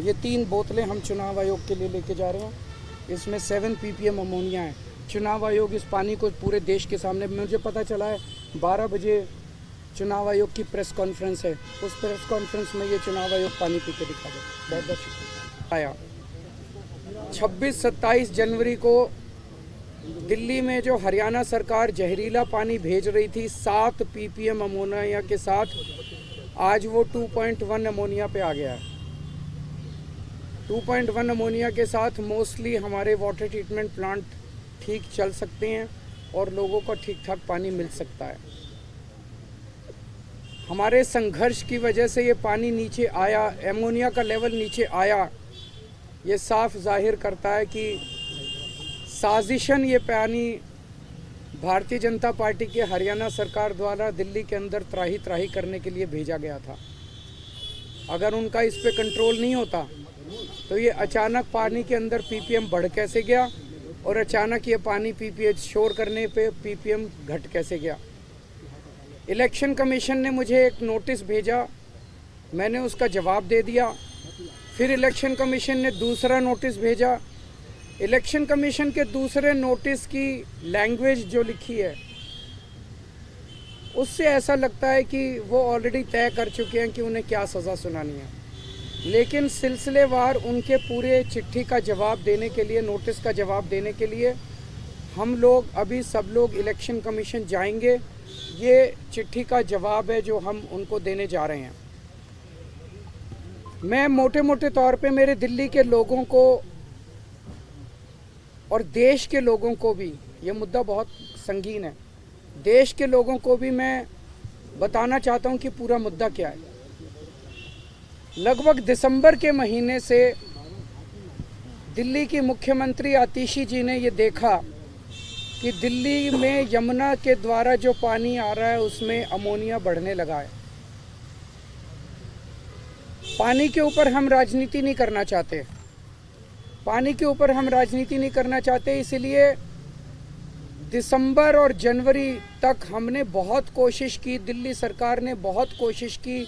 ये 3 बोतलें हम चुनाव आयोग के लिए लेके जा रहे हैं। इसमें 7 ppm अमोनिया है। चुनाव आयोग इस पानी को पूरे देश के सामने, मुझे पता चला है 12 बजे चुनाव आयोग की प्रेस कॉन्फ्रेंस है, उस प्रेस कॉन्फ्रेंस में ये चुनाव आयोग पानी पी के दिखा दे। बहुत बहुत शुक्रिया। आया 26-27 जनवरी को दिल्ली में जो हरियाणा सरकार जहरीला पानी भेज रही थी 7 ppm अमोनिया के साथ, आज वो 2.1 अमोनिया पे आ गया है। 2.1 अमोनिया के साथ मोस्टली हमारे वाटर ट्रीटमेंट प्लांट ठीक चल सकते हैं और लोगों को ठीक ठाक पानी मिल सकता है। हमारे संघर्ष की वजह से ये पानी नीचे आया, अमोनिया का लेवल नीचे आया। ये साफ जाहिर करता है कि साजिशन ये पानी भारतीय जनता पार्टी के हरियाणा सरकार द्वारा दिल्ली के अंदर त्राही त्राही करने के लिए भेजा गया था। अगर उनका इस पे कंट्रोल नहीं होता तो ये अचानक पानी के अंदर ppm बढ़ कैसे गया और अचानक ये पानी ppm शोर करने पे ppm घट कैसे गया। इलेक्शन कमीशन ने मुझे एक नोटिस भेजा, मैंने उसका जवाब दे दिया। फिर इलेक्शन कमीशन ने दूसरा नोटिस भेजा। इलेक्शन कमीशन के दूसरे नोटिस की लैंग्वेज जो लिखी है उससे ऐसा लगता है कि वो ऑलरेडी तय कर चुके हैं कि उन्हें क्या सज़ा सुनानी है। लेकिन सिलसिलेवार उनके पूरे चिट्ठी का जवाब देने के लिए, नोटिस का जवाब देने के लिए हम लोग अभी सब लोग इलेक्शन कमीशन जाएंगे। ये चिट्ठी का जवाब है जो हम उनको देने जा रहे हैं। मैं मोटे मोटे तौर पे मेरे दिल्ली के लोगों को और देश के लोगों को भी, ये मुद्दा बहुत संगीन है, देश के लोगों को भी मैं बताना चाहता हूँ कि पूरा मुद्दा क्या है। लगभग दिसंबर के महीने से दिल्ली की मुख्यमंत्री आतिशी जी ने ये देखा कि दिल्ली में यमुना के द्वारा जो पानी आ रहा है उसमें अमोनिया बढ़ने लगा है। पानी के ऊपर हम राजनीति नहीं करना चाहते, पानी के ऊपर हम राजनीति नहीं करना चाहते, इसलिए दिसंबर और जनवरी तक हमने बहुत कोशिश की, दिल्ली सरकार ने बहुत कोशिश की,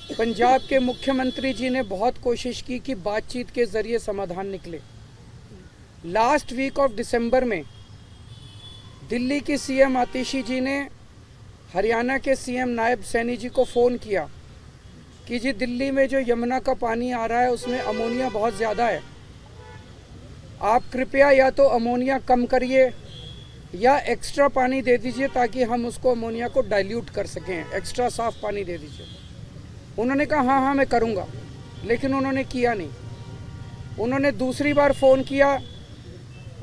पंजाब के मुख्यमंत्री जी ने बहुत कोशिश की कि बातचीत के ज़रिए समाधान निकले। लास्ट वीक ऑफ दिसंबर में दिल्ली की सीएम आतिशी जी ने हरियाणा के सीएम नायब सैनी जी को फ़ोन किया कि जी दिल्ली में जो यमुना का पानी आ रहा है उसमें अमोनिया बहुत ज़्यादा है, आप कृपया या तो अमोनिया कम करिए या एक्स्ट्रा पानी दे दीजिए ताकि हम उसको अमोनिया को डाइल्यूट कर सकें, एक्स्ट्रा साफ़ पानी दे दीजिए। उन्होंने कहा हाँ मैं करूँगा, लेकिन उन्होंने किया नहीं। उन्होंने दूसरी बार फ़ोन किया,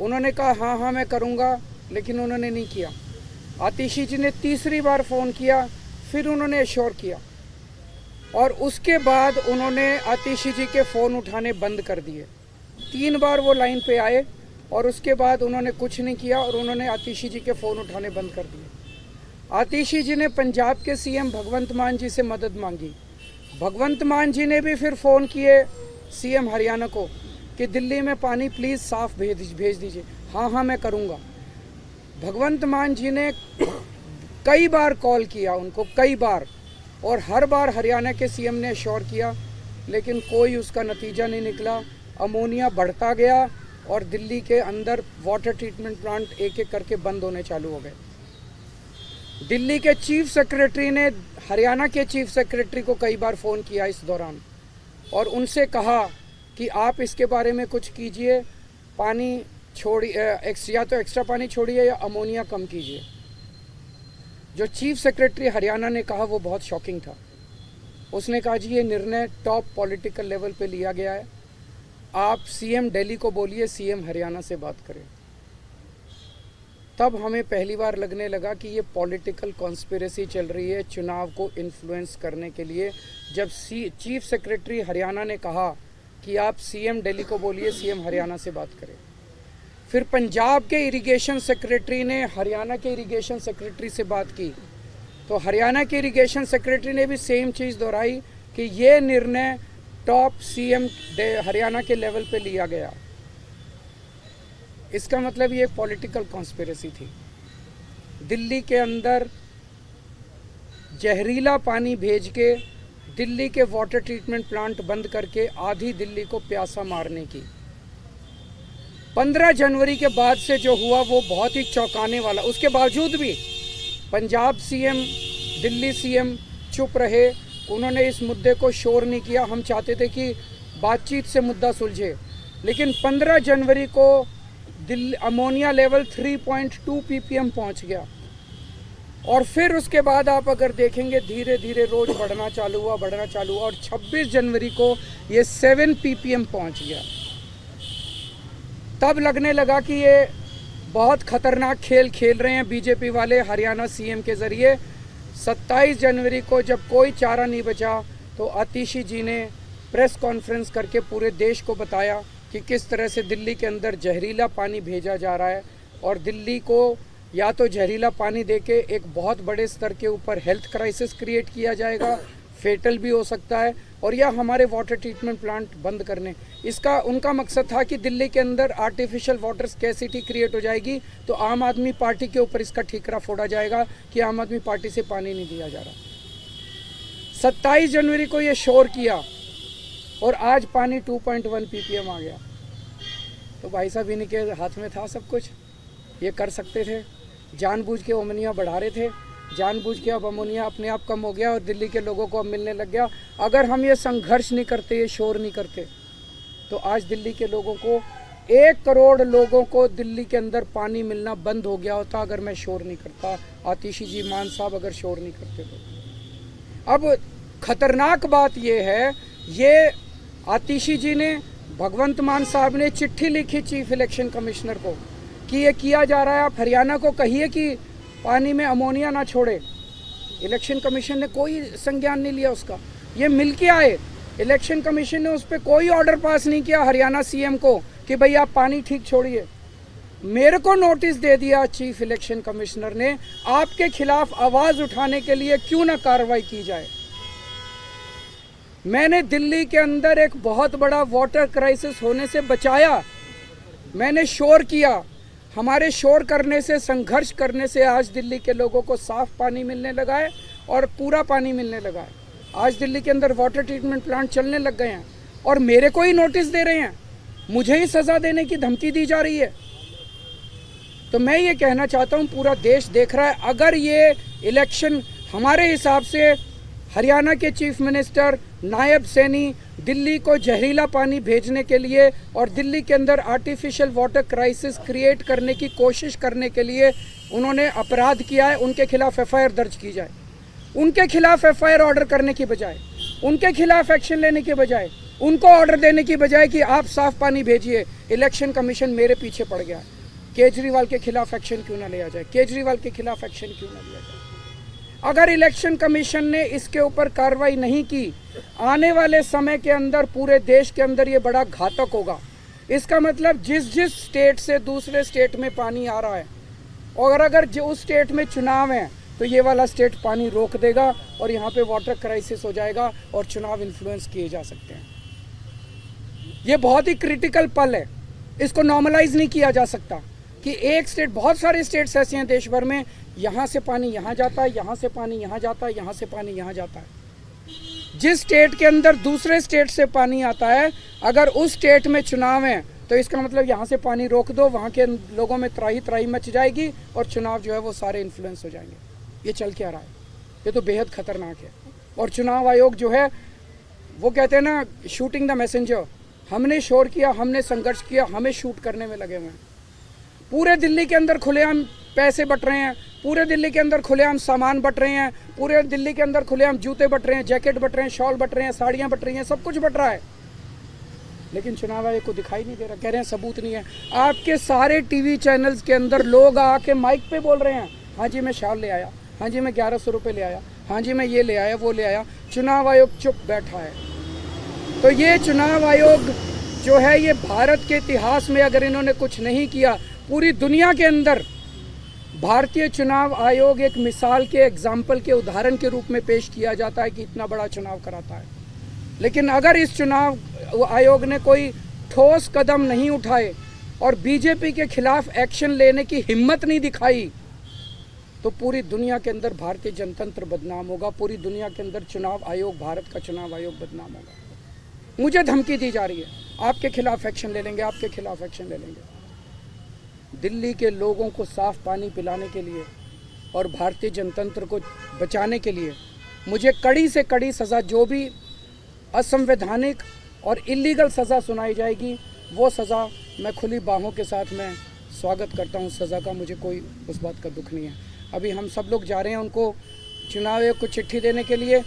उन्होंने कहा हाँ मैं करूँगा, लेकिन उन्होंने नहीं किया। आतिशी जी ने तीसरी बार फ़ोन किया, फिर उन्होंने एश्योर किया और उसके बाद उन्होंने आतिशी जी के फ़ोन उठाने बंद कर दिए। 3 बार वो लाइन पे आए और उसके बाद उन्होंने कुछ नहीं किया और उन्होंने आतिशी जी के फ़ोन उठाने बंद कर दिए। आतिशी जी ने पंजाब के सीएम भगवंत मान जी से मदद मांगी। भगवंत मान जी ने भी फिर फ़ोन किए सीएम हरियाणा को कि दिल्ली में पानी प्लीज़ साफ़ भेज दीजिए। हाँ मैं करूँगा। भगवंत मान जी ने कई बार कॉल किया उनको, कई बार, और हर बार हरियाणा के सीएम ने एश्योर किया, लेकिन कोई उसका नतीजा नहीं निकला। अमोनिया बढ़ता गया और दिल्ली के अंदर वाटर ट्रीटमेंट प्लांट एक एक करके बंद होने चालू हो गए। दिल्ली के चीफ सेक्रेटरी ने हरियाणा के चीफ सेक्रेटरी को कई बार फ़ोन किया इस दौरान और उनसे कहा कि आप इसके बारे में कुछ कीजिए, पानी छोड़िए, या तो एक्स्ट्रा पानी छोड़िए या अमोनिया कम कीजिए। जो चीफ सेक्रेटरी हरियाणा ने कहा वो बहुत शॉकिंग था। उसने कहा जी ये निर्णय टॉप पॉलिटिकल लेवल पे लिया गया है, आप सीएम दिल्ली को बोलिए सीएम हरियाणा से बात करें। तब हमें पहली बार लगने लगा कि ये पॉलिटिकल कॉन्स्पिरेसी चल रही है चुनाव को इन्फ्लुएंस करने के लिए। जब चीफ सेक्रेटरी हरियाणा ने कहा कि आप सीएम दिल्ली को बोलिए सीएम हरियाणा से बात करें, फिर पंजाब के इरिगेशन सेक्रेटरी ने हरियाणा के इरिगेशन सेक्रेटरी से बात की, तो हरियाणा के इरिगेशन सेक्रेटरी ने भी सेम चीज़ दोहराई कि ये निर्णय टॉप सीएम हरियाणा के लेवल पे लिया गया। इसका मतलब ये पॉलिटिकल कॉन्स्पिरेसी थी। दिल्ली के अंदर जहरीला पानी भेज के दिल्ली के वाटर ट्रीटमेंट प्लांट बंद करके आधी दिल्ली को प्यासा मारने की। 15 जनवरी के बाद से जो हुआ वो बहुत ही चौंकाने वाला। उसके बावजूद भी पंजाब सीएम, दिल्ली सीएम चुप रहे, उन्होंने इस मुद्दे को शोर नहीं किया। हम चाहते थे कि बातचीत से मुद्दा सुलझे, लेकिन 15 जनवरी को दिल्ली अमोनिया लेवल 3.2 ppm पहुंच गया और फिर उसके बाद आप अगर देखेंगे धीरे धीरे रोज बढ़ना चालू हुआ और 26 जनवरी को ये 7 ppm पहुंच गया। तब लगने लगा कि ये बहुत खतरनाक खेल खेल रहे हैं बीजेपी वाले हरियाणा सीएम के जरिए। 27 जनवरी को जब कोई चारा नहीं बचा तो आतिशी जी ने प्रेस कॉन्फ्रेंस करके पूरे देश को बताया कि किस तरह से दिल्ली के अंदर जहरीला पानी भेजा जा रहा है और दिल्ली को या तो जहरीला पानी देके एक बहुत बड़े स्तर के ऊपर हेल्थ क्राइसिस क्रिएट किया जाएगा, फेटल भी हो सकता है, और या हमारे वाटर ट्रीटमेंट प्लांट बंद करने। इसका उनका मकसद था कि दिल्ली के अंदर आर्टिफिशियल वाटर स्कैसिटी क्रिएट हो जाएगी तो आम आदमी पार्टी के ऊपर इसका ठीकरा फोड़ा जाएगा कि आम आदमी पार्टी से पानी नहीं दिया जा रहा। 27 जनवरी को ये शोर किया और आज पानी 2.1 ppm आ गया। तो भाई साहब इन्हीं के हाथ में था सब कुछ, ये कर सकते थे। जानबूझ के अमोनिया बढ़ा रहे थे, जानबूझ के अब अमोनिया अपने आप कम हो गया और दिल्ली के लोगों को अब मिलने लग गया। अगर हम ये संघर्ष नहीं करते, ये शोर नहीं करते, तो आज दिल्ली के लोगों को 1 करोड़ लोगों को दिल्ली के अंदर पानी मिलना बंद हो गया होता अगर मैं शोर नहीं करता, आतिशी जी, मान साहब अगर शोर नहीं करते तो। अब खतरनाक बात ये है, ये आतिशी जी ने, भगवंत मान साहब ने चिट्ठी लिखी चीफ इलेक्शन कमिश्नर को कि ये किया जा रहा है, आप हरियाणा को कहिए कि पानी में अमोनिया ना छोड़े। इलेक्शन कमीशन ने कोई संज्ञान नहीं लिया उसका। ये मिल के आए, इलेक्शन कमीशन ने उस पर कोई ऑर्डर पास नहीं किया हरियाणा सीएम को कि भाई आप पानी ठीक छोड़िए। मेरे को नोटिस दे दिया चीफ इलेक्शन कमिश्नर ने, आपके खिलाफ आवाज़ उठाने के लिए क्यों ना कार्रवाई की जाए। मैंने दिल्ली के अंदर एक बहुत बड़ा वाटर क्राइसिस होने से बचाया, मैंने शोर किया। हमारे शोर करने से, संघर्ष करने से आज दिल्ली के लोगों को साफ पानी मिलने लगा है और पूरा पानी मिलने लगा है। आज दिल्ली के अंदर वाटर ट्रीटमेंट प्लांट चलने लग गए हैं और मेरे को ही नोटिस दे रहे हैं, मुझे ही सज़ा देने की धमकी दी जा रही है। तो मैं ये कहना चाहता हूँ, पूरा देश देख रहा है, अगर ये इलेक्शन हमारे हिसाब से हरियाणा के चीफ मिनिस्टर नायब सैनी दिल्ली को जहरीला पानी भेजने के लिए और दिल्ली के अंदर आर्टिफिशियल वाटर क्राइसिस क्रिएट करने की कोशिश करने के लिए उन्होंने अपराध किया है, उनके खिलाफ एफआईआर दर्ज की जाए। उनके खिलाफ एफआईआर ऑर्डर करने की बजाय, उनके खिलाफ एक्शन लेने के बजाय, उनको ऑर्डर देने की बजाय कि आप साफ पानी भेजिए, इलेक्शन कमीशन मेरे पीछे पड़ गया। केजरीवाल के खिलाफ एक्शन क्यों ना लिया जाए, केजरीवाल के खिलाफ एक्शन क्यों ना लिया जाए। अगर इलेक्शन कमीशन ने इसके ऊपर कार्रवाई नहीं की, आने वाले समय के अंदर पूरे देश के अंदर ये बड़ा घातक होगा। इसका मतलब जिस जिस स्टेट से दूसरे स्टेट में पानी आ रहा है, और अगर जो उस स्टेट में चुनाव है तो ये वाला स्टेट पानी रोक देगा और यहाँ पे वाटर क्राइसिस हो जाएगा और चुनाव इन्फ्लुएंस किए जा सकते हैं। ये बहुत ही क्रिटिकल पल है, इसको नॉर्मलाइज नहीं किया जा सकता कि एक स्टेट, बहुत सारे स्टेट्स ऐसे हैं देश भर में, यहाँ से पानी यहाँ जाता है, यहाँ से पानी यहाँ जाता है, यहाँ से पानी यहाँ जाता है। जिस स्टेट के अंदर दूसरे स्टेट से पानी आता है, अगर उस स्टेट में चुनाव है तो इसका मतलब यहाँ से पानी रोक दो, वहाँ के लोगों में त्राही त्राही मच जाएगी और चुनाव जो है वो सारे इन्फ्लुएंस हो जाएंगे। ये चल क्या रहा है, ये तो बेहद खतरनाक है। और चुनाव आयोग जो है वो कहते हैं ना, शूटिंग द मैसेंजर। हमने शोर किया, हमने संघर्ष किया, हमें शूट करने में लगे हुए हैं। पूरे दिल्ली के अंदर खुलेआम पैसे बट रहे हैं, पूरे दिल्ली के अंदर खुलेआम सामान बट रहे हैं, पूरे दिल्ली के अंदर खुलेआम जूते बट रहे हैं, जैकेट बट रहे हैं, शॉल बट रहे हैं, साड़ियाँ बट रही हैं, सब कुछ बट रहा है। लेकिन चुनाव आयोग को दिखाई नहीं दे रहा, कह रहे हैं सबूत नहीं है। आपके सारे टीवी चैनल्स के अंदर लोग आके माइक पे बोल रहे हैं, हाँ जी मैं शॉल ले आया, हाँ जी मैं 1100 रुपये ले आया, हाँ जी मैं ये ले आया, वो ले आया। चुनाव आयोग चुप बैठा है। तो ये चुनाव आयोग जो है, ये भारत के इतिहास में अगर इन्होंने कुछ नहीं किया, पूरी दुनिया के अंदर भारतीय चुनाव आयोग एक मिसाल के, एग्जाम्पल के, उदाहरण के रूप में पेश किया जाता है कि इतना बड़ा चुनाव कराता है। लेकिन अगर इस चुनाव आयोग ने कोई ठोस कदम नहीं उठाए और बीजेपी के खिलाफ एक्शन लेने की हिम्मत नहीं दिखाई, तो पूरी दुनिया के अंदर भारतीय जनतंत्र बदनाम होगा, पूरी दुनिया के अंदर चुनाव आयोग, भारत का चुनाव आयोग बदनाम होगा। मुझे धमकी दी जा रही है, आपके खिलाफ एक्शन ले लेंगे, आपके खिलाफ एक्शन ले लेंगे। दिल्ली के लोगों को साफ पानी पिलाने के लिए और भारतीय जनतंत्र को बचाने के लिए मुझे कड़ी से कड़ी सज़ा, जो भी असंवैधानिक और इलीगल सज़ा सुनाई जाएगी वो सज़ा मैं खुली बाहों के साथ मैं स्वागत करता हूँ। सज़ा का मुझे कोई उस बात का दुख नहीं है। अभी हम सब लोग जा रहे हैं उनको चुनाव आयोग को चिट्ठी देने के लिए।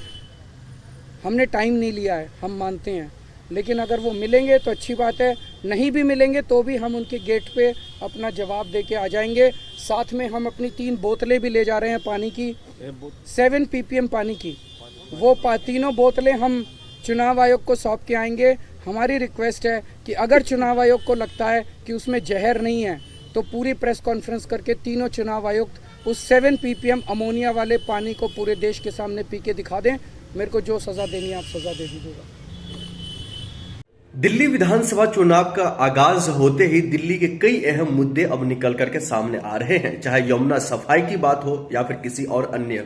हमने टाइम नहीं लिया है, हम मानते हैं, लेकिन अगर वो मिलेंगे तो अच्छी बात है, नहीं भी मिलेंगे तो भी हम उनके गेट पे अपना जवाब दे के आ जाएंगे। साथ में हम अपनी 3 बोतलें भी ले जा रहे हैं पानी की, 7 ppm पानी की। वो तीनों बोतलें हम चुनाव आयोग को सौंप के आएंगे। हमारी रिक्वेस्ट है कि अगर चुनाव आयोग को लगता है कि उसमें जहर नहीं है तो पूरी प्रेस कॉन्फ्रेंस करके तीनों चुनाव आयुक्त उस 7 ppm अमोनिया वाले पानी को पूरे देश के सामने पी के दिखा दें। मेरे को जो सज़ा देनी है आप सज़ा दे दीजिएगा। दिल्ली विधानसभा चुनाव का आगाज होते ही दिल्ली के कई अहम मुद्दे अब निकल करके सामने आ रहे हैं, चाहे यमुना सफाई की बात हो या फिर किसी और अन्य।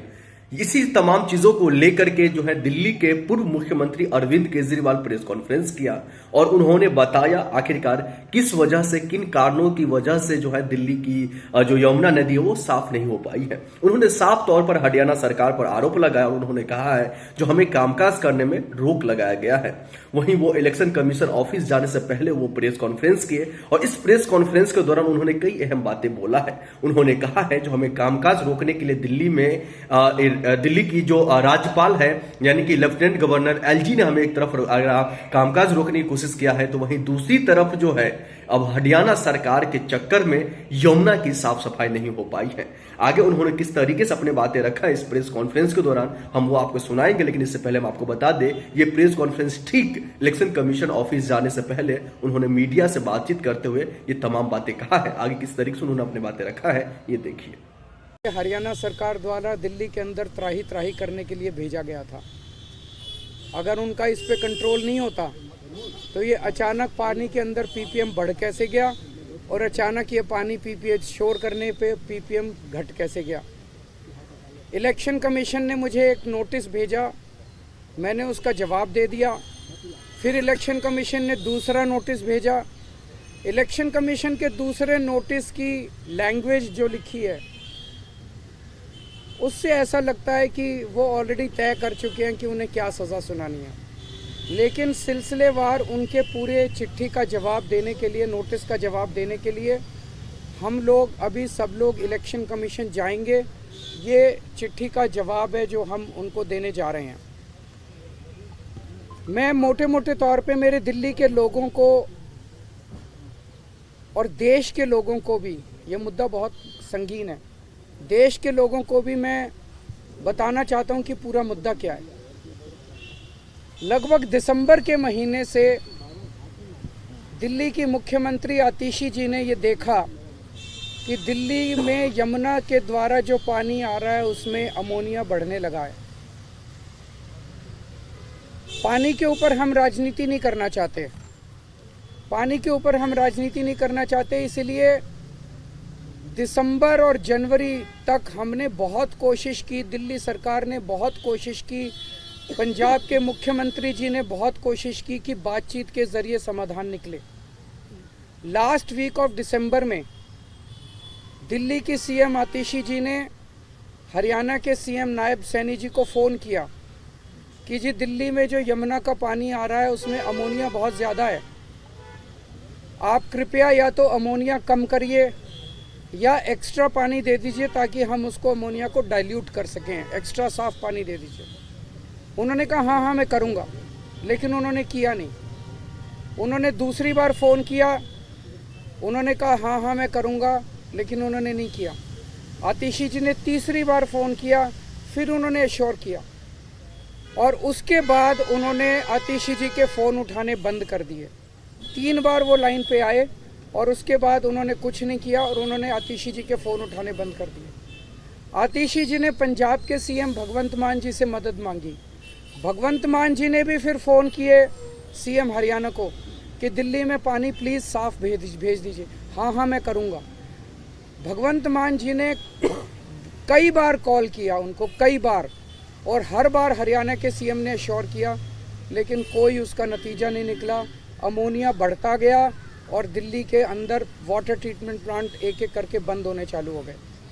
इसी तमाम चीजों को लेकर के जो है दिल्ली के पूर्व मुख्यमंत्री अरविंद केजरीवाल प्रेस कॉन्फ्रेंस किया और उन्होंने बताया आखिरकार किस वजह से, किन कारणों की वजह से जो है दिल्ली की जो यमुना नदी है वो साफ नहीं हो पाई है। उन्होंने साफ तौर पर हरियाणा सरकार पर आरोप लगाया और उन्होंने कहा है जो हमें कामकाज करने में रोक लगाया गया है। वहीं वो इलेक्शन कमीशन ऑफिस जाने से पहले वो प्रेस कॉन्फ्रेंस किए और इस प्रेस कॉन्फ्रेंस के दौरान उन्होंने कई अहम बातें बोला है। उन्होंने कहा है जो हमें कामकाज रोकने के लिए दिल्ली की जो राज्यपाल है यानी कि लेफ्टिनेंट गवर्नर एलजी ने हमें एक तरफ कामकाज रोकने की कोशिश किया है, तो वहीं दूसरी तरफ जो है अब हरियाणा सरकार के चक्कर में यमुना की साफ सफाई नहीं हो पाई है। आगे उन्होंने किस तरीके से अपने बातें रखा इस प्रेस कॉन्फ्रेंस के दौरान हम वो आपको सुनाएंगे, लेकिन इससे पहले हम आपको बता दें ये प्रेस कॉन्फ्रेंस ठीक इलेक्शन कमीशन ऑफिस जाने से पहले उन्होंने मीडिया से बातचीत करते हुए ये तमाम बातें कहा है। आगे किस तरीके से उन्होंने अपनी बातें रखा है ये देखिए। हरियाणा सरकार द्वारा दिल्ली के अंदर त्राही त्राही करने के लिए भेजा गया था। अगर उनका इस पे कंट्रोल नहीं होता तो ये अचानक पानी के अंदर ppm बढ़ कैसे गया और अचानक ये पानी ppm शोर करने पे ppm घट कैसे गया। इलेक्शन कमीशन ने मुझे एक नोटिस भेजा, मैंने उसका जवाब दे दिया। फिर इलेक्शन कमीशन ने दूसरा नोटिस भेजा। इलेक्शन कमीशन के दूसरे नोटिस की लैंग्वेज जो लिखी है उससे ऐसा लगता है कि वो ऑलरेडी तय कर चुके हैं कि उन्हें क्या सज़ा सुनानी है, लेकिन सिलसिलेवार उनके पूरे चिट्ठी का जवाब देने के लिए, नोटिस का जवाब देने के लिए हम लोग अभी सब लोग इलेक्शन कमीशन जाएंगे। ये चिट्ठी का जवाब है जो हम उनको देने जा रहे हैं। मैं मोटे मोटे तौर पे मेरे दिल्ली के लोगों को और देश के लोगों को भी, ये मुद्दा बहुत संगीन है, देश के लोगों को भी मैं बताना चाहता हूं कि पूरा मुद्दा क्या है। लगभग दिसंबर के महीने से दिल्ली की मुख्यमंत्री आतिशी जी ने ये देखा कि दिल्ली में यमुना के द्वारा जो पानी आ रहा है उसमें अमोनिया बढ़ने लगा है। पानी के ऊपर हम राजनीति नहीं करना चाहते, पानी के ऊपर हम राजनीति नहीं करना चाहते, इसलिए दिसंबर और जनवरी तक हमने बहुत कोशिश की, दिल्ली सरकार ने बहुत कोशिश की, पंजाब के मुख्यमंत्री जी ने बहुत कोशिश की कि बातचीत के ज़रिए समाधान निकले। लास्ट वीक ऑफ दिसंबर में दिल्ली की सीएम आतिशी जी ने हरियाणा के सीएम नायब सैनी जी को फ़ोन किया कि जी दिल्ली में जो यमुना का पानी आ रहा है उसमें अमोनिया बहुत ज़्यादा है, आप कृपया या तो अमोनिया कम करिए या एक्स्ट्रा पानी दे दीजिए ताकि हम उसको अमोनिया को डाइल्यूट कर सकें, एक्स्ट्रा साफ़ पानी दे दीजिए। उन्होंने कहा हाँ हाँ मैं करूँगा, लेकिन उन्होंने किया नहीं। उन्होंने दूसरी बार फ़ोन किया, उन्होंने कहा हाँ हाँ मैं करूँगा, लेकिन उन्होंने नहीं किया। आतिशी जी ने तीसरी बार फ़ोन किया, फिर उन्होंने एश्योर किया और उसके बाद उन्होंने आतिशी जी के फ़ोन उठाने बंद कर दिए। 3 बार वो लाइन पे आए और उसके बाद उन्होंने कुछ नहीं किया और उन्होंने आतिशी जी के फ़ोन उठाने बंद कर दिए। आतिशी जी ने पंजाब के सीएम भगवंत मान जी से मदद मांगी। भगवंत मान जी ने भी फिर फ़ोन किए सीएम हरियाणा को कि दिल्ली में पानी प्लीज़ साफ़ भेज दीजिए। हाँ हाँ मैं करूँगा। भगवंत मान जी ने कई बार कॉल किया उनको, कई बार, और हर बार हरियाणा के सीएम ने अश्योर किया, लेकिन कोई उसका नतीजा नहीं निकला। अमोनिया बढ़ता गया और दिल्ली के अंदर वाटर ट्रीटमेंट प्लांट एक एक करके बंद होने चालू हो गए।